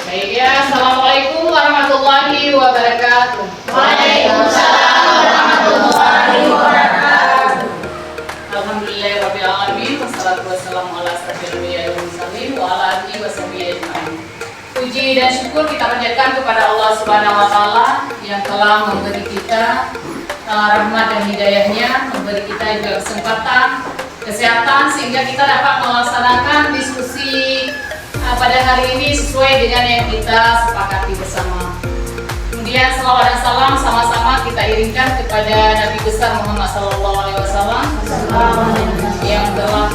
Baik ya, Assalamualaikum warahmatullahi wabarakatuh. Waalaikumsalam warahmatullahi wabarakatuh. Alhamdulillahirabbil alamin, wassalatu wassalamu ala asyrofil anbiya'i wal mursalin wa ala alihi washabihi ajmain. Puji dan syukur kita panjatkan kepada Allah Subhanahu wa taala yang telah memberi kita rahmat dan hidayahnya, memberi kita juga kesempatan, kesehatan sehingga kita dapat melaksanakan diskusi pada hari ini sesuai dengan yang kita sepakati bersama. Kemudian selawat dan salam sama-sama kita iringkan kepada Nabi besar Muhammad SAW yang telah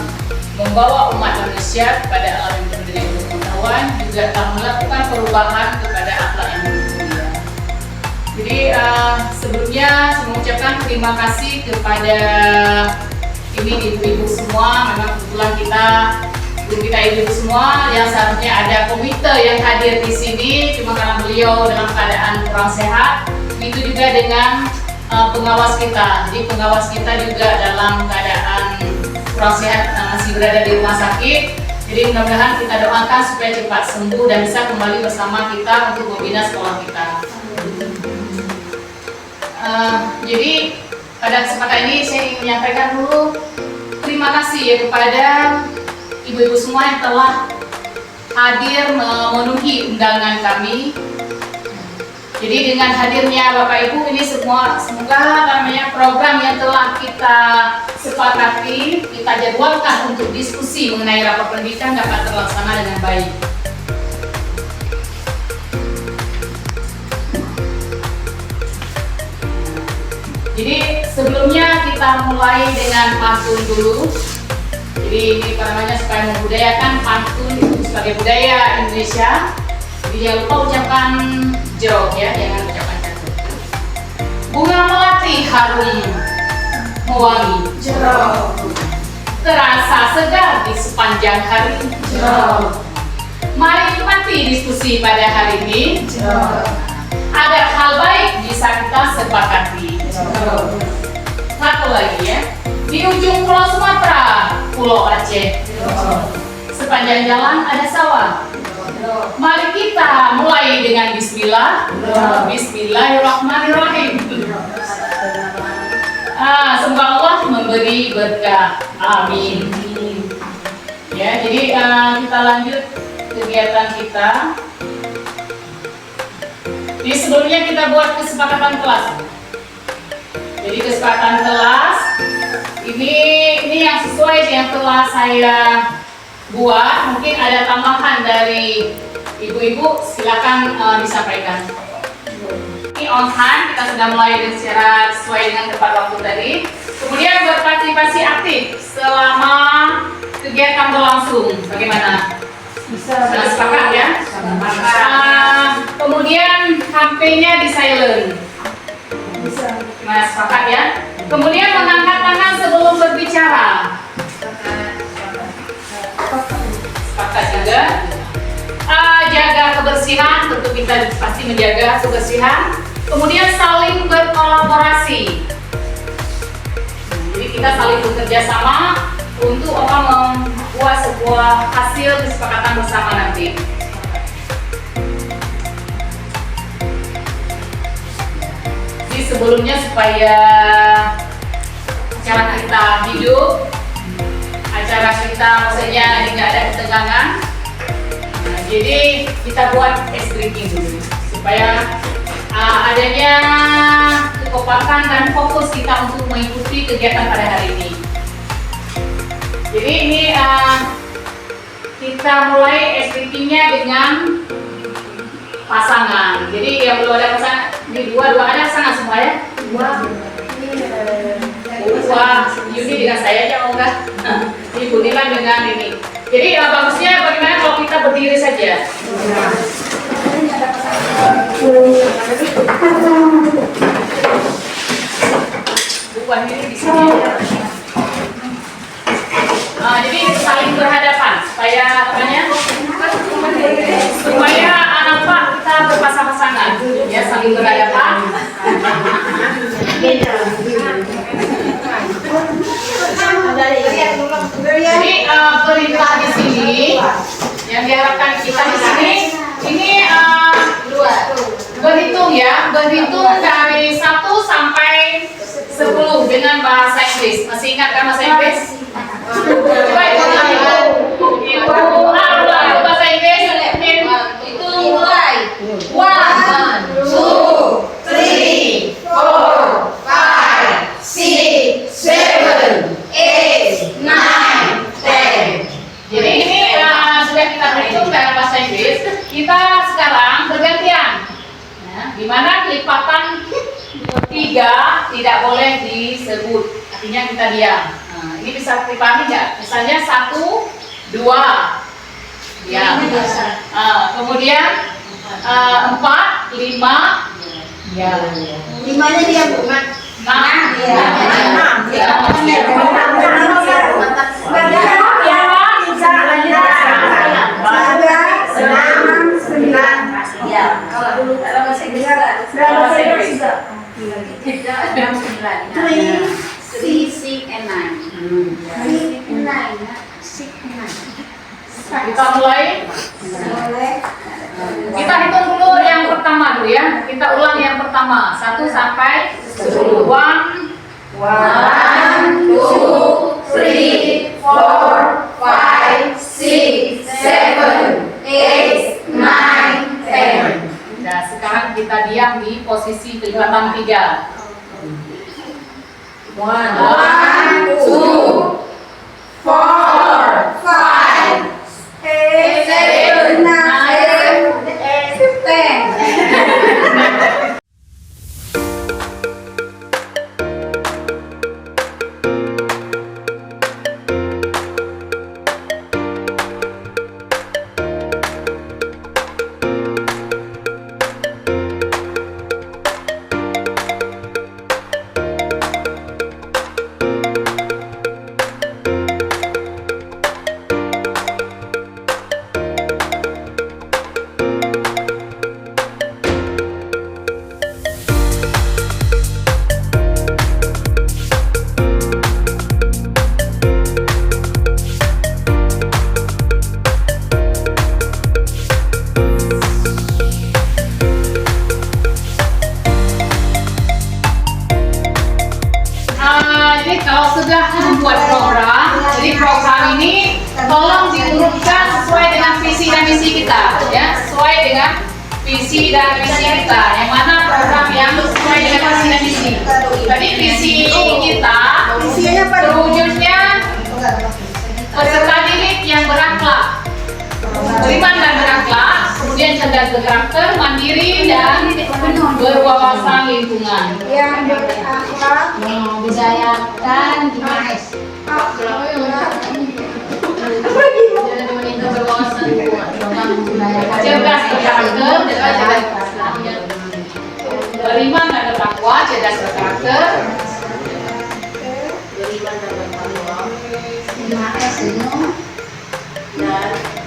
membawa umat manusia kepada alam yang penuh dengan pengetahuan, juga telah melakukan perubahan kepada akhlak yang mulia. Jadi sebelumnya saya mengucapkan terima kasih kepada ini ibu-ibu semua. Memang kebetulan kita ibu-ibu semua yang seharusnya ada komite yang hadir di sini, cuma karena beliau dalam keadaan kurang sehat. Itu juga dengan pengawas kita. Jadi pengawas kita juga dalam keadaan kurang sehat, masih berada di rumah sakit. Jadi mudah-mudahan kita doakan supaya cepat sembuh dan bisa kembali bersama kita untuk membina sekolah kita. Jadi pada kesempatan ini saya ingin menyampaikan dulu terima kasih ya kepada ibu-ibu semua yang telah hadir memenuhi undangan kami. Jadi dengan hadirnya Bapak Ibu ini semoga program yang telah kita sepakati, kita jadwalkan untuk diskusi mengenai rapat pendidikan dapat terlaksana dengan baik. Jadi sebelumnya kita mulai dengan pantun dulu. Jadi ini namanya supaya membudayakan pantun itu sebagai budaya Indonesia. Jadi jangan lupa ucapkan jerok ya, jangan ucapkan cantik. Bunga melati harum mewangi Jeruk. terasa segar di sepanjang hari. Jeruk. Mari nikmati diskusi pada hari ini agar hal baik bisa kita sepakati. Satu lagi ya, di ujung Pulau Sumatera, Pulau Aceh, sepanjang jalan ada sawah. Mari kita mulai dengan Bismillah. Bismillahirrahmanirrahim. Semoga Allah memberi berkah. Amin. Ya, jadi kita lanjut kegiatan kita. Di sebelumnya kita buat kesepakatan kelas. Jadi kesepakatan kelas ini yang sesuai yang telah saya buat. Mungkin ada tambahan dari ibu-ibu, silakan disampaikan. Ini on time, kita sudah mulai dengan secara sesuai dengan tepat waktu tadi. Kemudian berpartisipasi aktif selama kegiatan berlangsung. Bagaimana? Sudah sepakat ya? Kemudian HP-nya di silent. Nah, sepakat ya. Kemudian mengangkat tangan sebelum berbicara. Sepakat juga. Jaga kebersihan, tentu kita pasti menjaga kebersihan. Kemudian saling berkolaborasi. Jadi kita saling bekerja sama untuk membuat sebuah hasil kesepakatan bersama nanti. Jadi sebelumnya supaya acara kita hidup, acara kita maksudnya tidak ada ketegangan. Jadi kita buat ice drinking dulu supaya adanya kekompakan dan fokus kita untuk mengikuti kegiatan pada hari ini. Jadi ini kita mulai ice drinkingnya dengan pasangan. Jadi yang belum ada pasangan, ini dua ada pasangan semua ya? Dua Yudi dengan saya aja mau enggak? Ibu Nila dengan ini. Jadi bagusnya bagaimana kalau kita berdiri saja? Bukan ini di sini. Jadi saling berhadapan supaya anak Pak kita berpasang-pasangan ya, saling berhadapan. Jadi perintah di sini yang diharapkan kita di sini ini ya, berhitung dari 1 sampai 10 dengan bahasa Inggris. Masih ingat kan bahasa Inggris? Coba hitung lagi. Itu bahasa Inggris. Itu mulai. 1, 2, 3, 4, 5, 6, 7, 8, 9, 10. Jadi ini sudah kita berhitung dalam bahasa Inggris. Kita sekarang bergantian. Nah, di mana kelipatan 3 tidak boleh disebut. Artinya kita diam. Nah, ini bisa dipahami nggak? Misalnya 1, 2. Ya. Kemudian 4, 5. Ya. 5-nya dia bukan. 6. Kalau dulu dalam bahasa Inggris juga. 3, 6, 9, 9, 9. Kita mulai. Kita hitung dulu yang pertama dulu ya. Kita ulang yang pertama. 1 sampai 10. 1, 2, 3, 4, 5, 6, 7, 8, 9, 10. Nah, sekarang kita diam di posisi kelipatan 3. 1, 2, 4, 5, 6, 7, 8, 10. Jadi kalau sudah membuat program, jadi program ini tolong diurutkan sesuai dengan visi dan misi kita, ya, sesuai dengan visi dan misi kita. Yang mana program yang sesuai dengan visi dan misi. Tadi visi kita terwujudnya peserta didik yang berakhlak, beriman dan berakhlak, kemudian cerdas berkarakter, mandiri dan berwawasan lingkungan. Yang berakhlak, Membudayakan dimas. Berwawasan lingkungan. Cerdas berkarakter, Beriman dan bertakwa, cerdas berkarakter.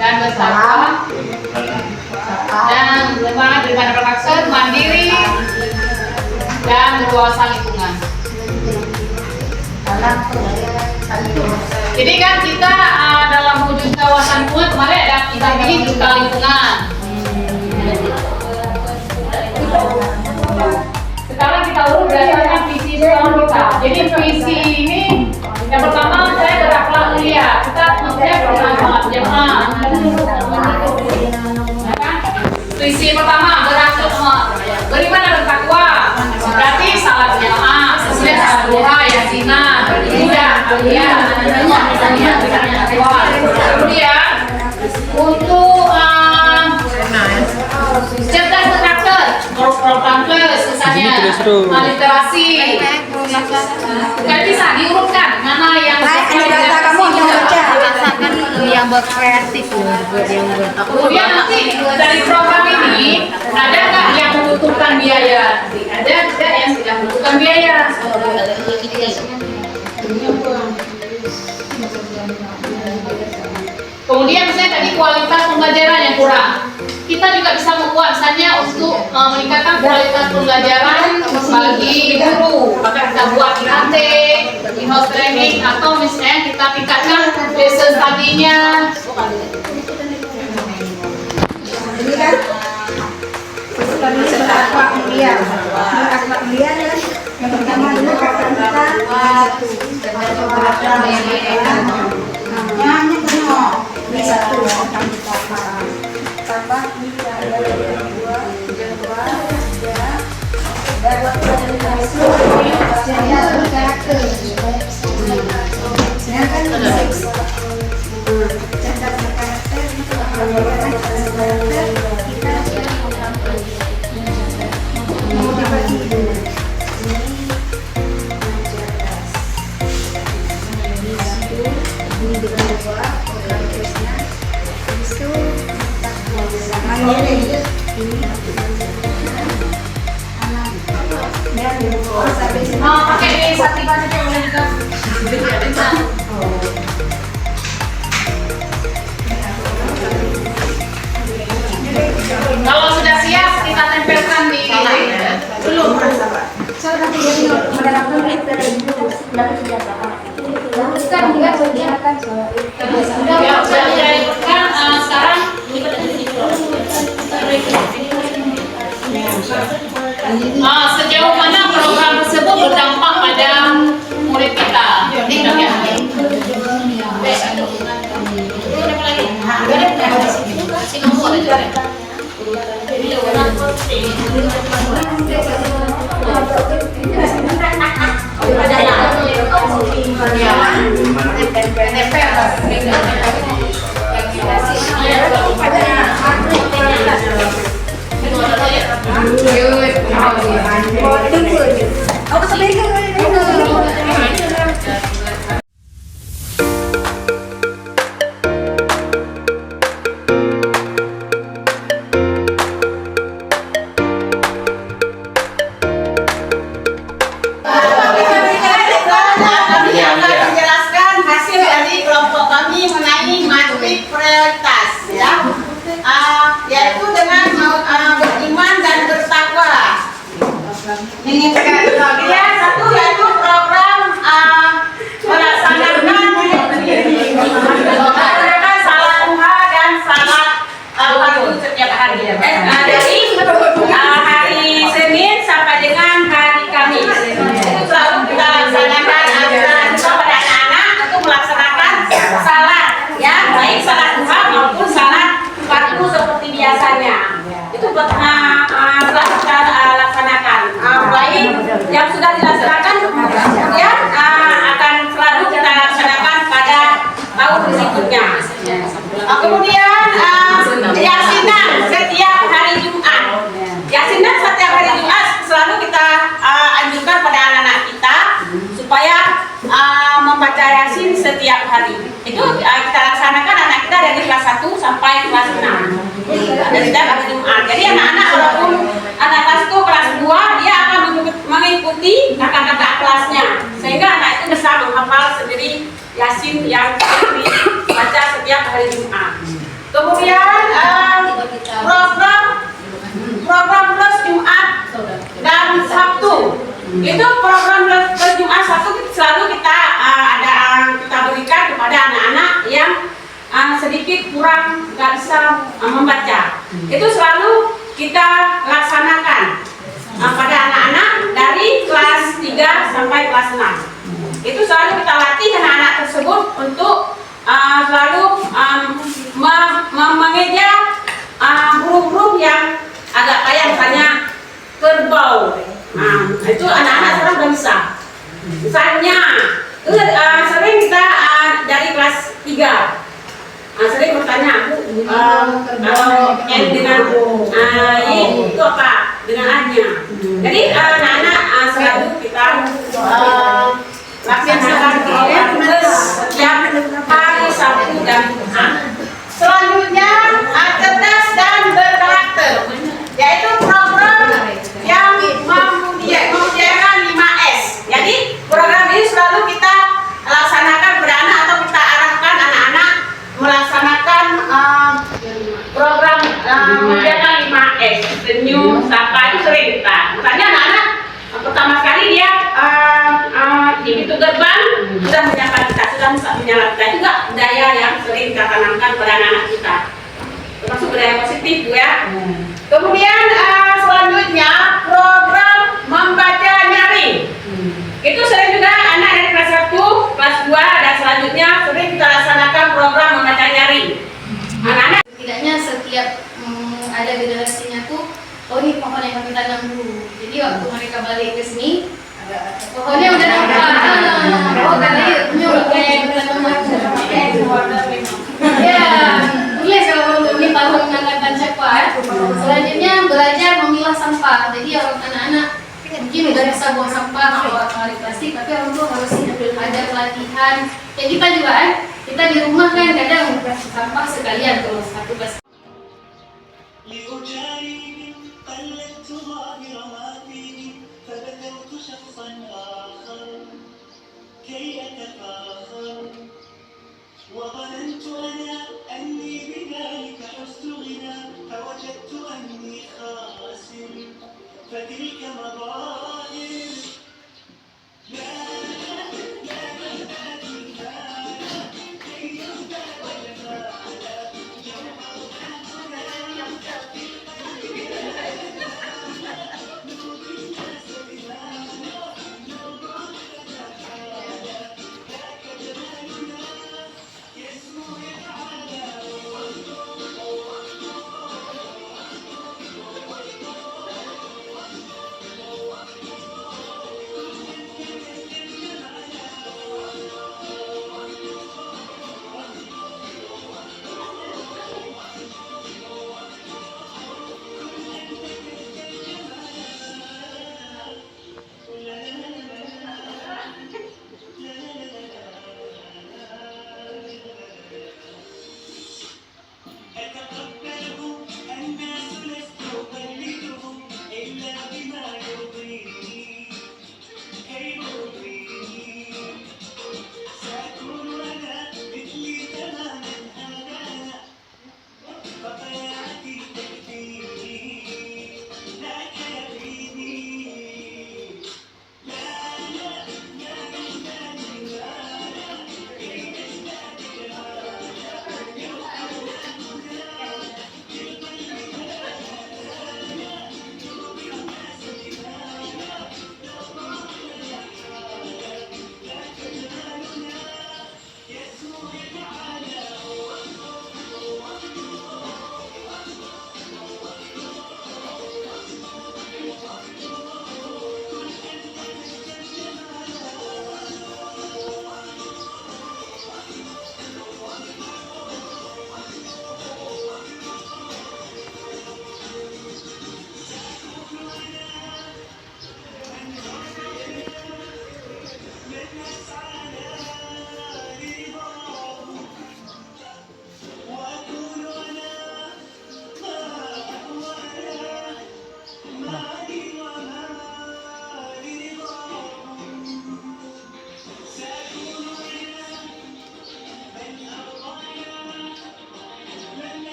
Dan bertakwa dan beriman dan berkarakter, mandiri dan berwawasan lingkungan. Jadi kan kita dalam wujud kawasan lingkungan kemarin ada kita pilih duta lingkungan. Sekarang kita urut berdasarkan visi tahun kita. Jadi visi ini yang pertama saya berakhlak mulia. Kita maksudnya program sholat jamaah. Visi pertama berakhlak, beriman dan bertakwa. Berarti salat jamaah, sesuai salat duha, yasinan, beribadah, ya. Kemudian untuk cerdas berkarakter, program plus misalnya literasi. Kan bisa diurutkan mana yang sesuai dengan visi kita. yang berkreatif, Kemudian nanti dari program ini ada nggak yang membutuhkan biaya? Ada tidak yang tidak membutuhkan biaya? Kemudian misalnya tadi kualitas pembelajaran yang kurang, kita juga bisa membuat misalnya untuk meningkatkan kualitas pembelajaran bagi guru, maka kita buat IAT, in-house training, atau misalnya kita tingkatkan lesson study-nya. ini kan Iya, berakhlak mulia dan yang pertama dulu kata kita hanya kenal ini satu tentang kita tambah ini ada yang dua tiga dan waktu dari saya berkarakter sedangkan cerdas berkarakter itu karakter kita mau dibagi dulu ini dengan dua prosesnya itu mandiri ini pakai sativa aja boleh juga. Kalau sudah siap kita tempelkan di belum saya nanti jadi menerapkan itu dulu dari biasa teruskan dia kegiatan sekarang sejauh mana program tersebut berdampak pada murid kita. Prioritas ya, yaitu dengan beriman dan bertakwa. Ini ya, satu yaitu program melaksanakan salat duha dan salat fardu setiap hari. Dari hari Senin sampai dengan hari Kamis itu selalu kita laksanakan kepada anak-anak untuk melaksanakan salat. Ya, baik salat duha maupun salat fardu seperti biasanya. Itu selalu kita laksanakan. Baik yang sudah dilaksanakan kemudian akan selalu kita laksanakan pada tahun berikutnya. Kemudian yasinan setiap hari Jumat. Yasinan setiap hari Jumat selalu kita anjurkan pada anak-anak kita supaya membaca Yasin setiap hari. Itu kita laksanakan anak kita dari kelas 1 sampai kelas 6. Dan setiap hari Jumat. Jadi anak-anak walaupun anak kelas 1 kelas 2 dia akan mengikuti kakak-kakak kelasnya sehingga anak itu bisa menghafal sendiri Yasin yang dibaca setiap hari Jumat. Kemudian program plus Jumat dan Sabtu. Itu program plus Jumat Sabtu selalu kita berikan kepada anak-anak yang sedikit kurang nggak bisa membaca. Itu selalu kita laksanakan pada anak-anak dari kelas 3 sampai kelas 6. Itu selalu kita latih anak-anak tersebut untuk selalu mengeja huruf-huruf yang agak kayak misalnya kerbau. Itu anak-anak sekarang sudah bisa. Misalnya sering kita dari kelas 3 sering bertanya, N dengan Y itu apa? Dengan A-nya. Jadi anak-anak selalu kita laksanakan setiap hari Sabtu dan Jumat. Selanjutnya cerdas dan berkarakter, yaitu program yang memuliakan 5S. Jadi program ini selalu kita laksanakan pada anak atau kita arahkan anak-anak melaksanakan program memuliakan 5S. Senyum, sapa itu sering kita. Misalnya anak-anak pertama sekali dia di pintu gerbang sudah menyapa kita, sudah menyapa kita. Juga budaya yang sering kita tanamkan pada anak-anak kita, termasuk budaya positif ya. Kemudian selanjutnya Itu sering juga anak dari kelas 1, kelas 2 dan selanjutnya sering kita laksanakan program membaca nyaring. Anak-anak Setidaknya setiap ada generasinya tuh, oh ini pohon yang kami tanam dulu. Jadi waktu mereka balik ke sini, pohonnya udah nampak. Oh katanya ini udah kayak tanaman. Ya, tulis kalau untuk ini tahun angkatan cepat. Selanjutnya belajar memilah sampah. Jadi orang anak-anak mungkin udah bisa buang sampah atau kali plastik, tapi orang tua harus ada pelatihan. Ya kita juga kan, kita di rumah kan kadang sampah sekalian kalau satu pas. لأجاري قلدت ظاهر ما فيه فبدأت شخصا آخر كي أتفاخر وظننت أنا أني بذلك حزت غنى فوجدت أني خاسر فتلك مظاهر لا لا نباتي لا كي يزداد جمالا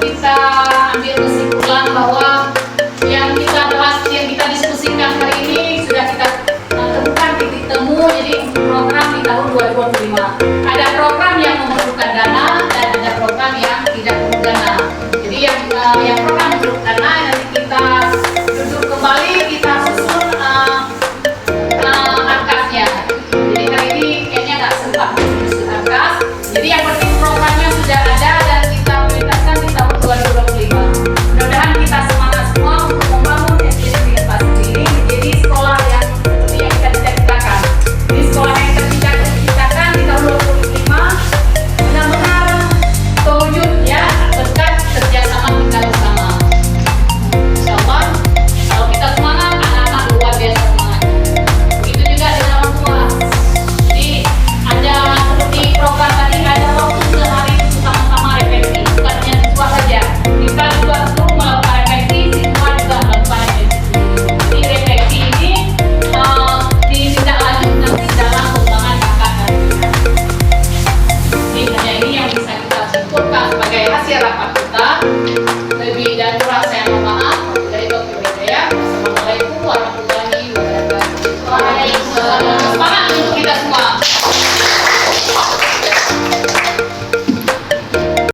Kita ambil kesimpulan bahwa yang kita bahas, yang kita diskusikan hari ini sudah kita temukan titik temu. Jadi program di tahun 2025 ada program yang memerlukan dana dan ada program yang tidak perlu dana. Jadi yang program memerlukan dana nanti kita duduk kembali, kita susun angkasnya. Jadi hari ini kayaknya nggak sempat menyusun angkas. Jadi yang penting programnya sudah ada dan kita prioritaskan di tahun 2025. Mudah-mudahan kita semangat semua untuk membangun SD Negeri 4 ini menjadi sekolah yang seperti yang kita cita-citakan. rapat kita.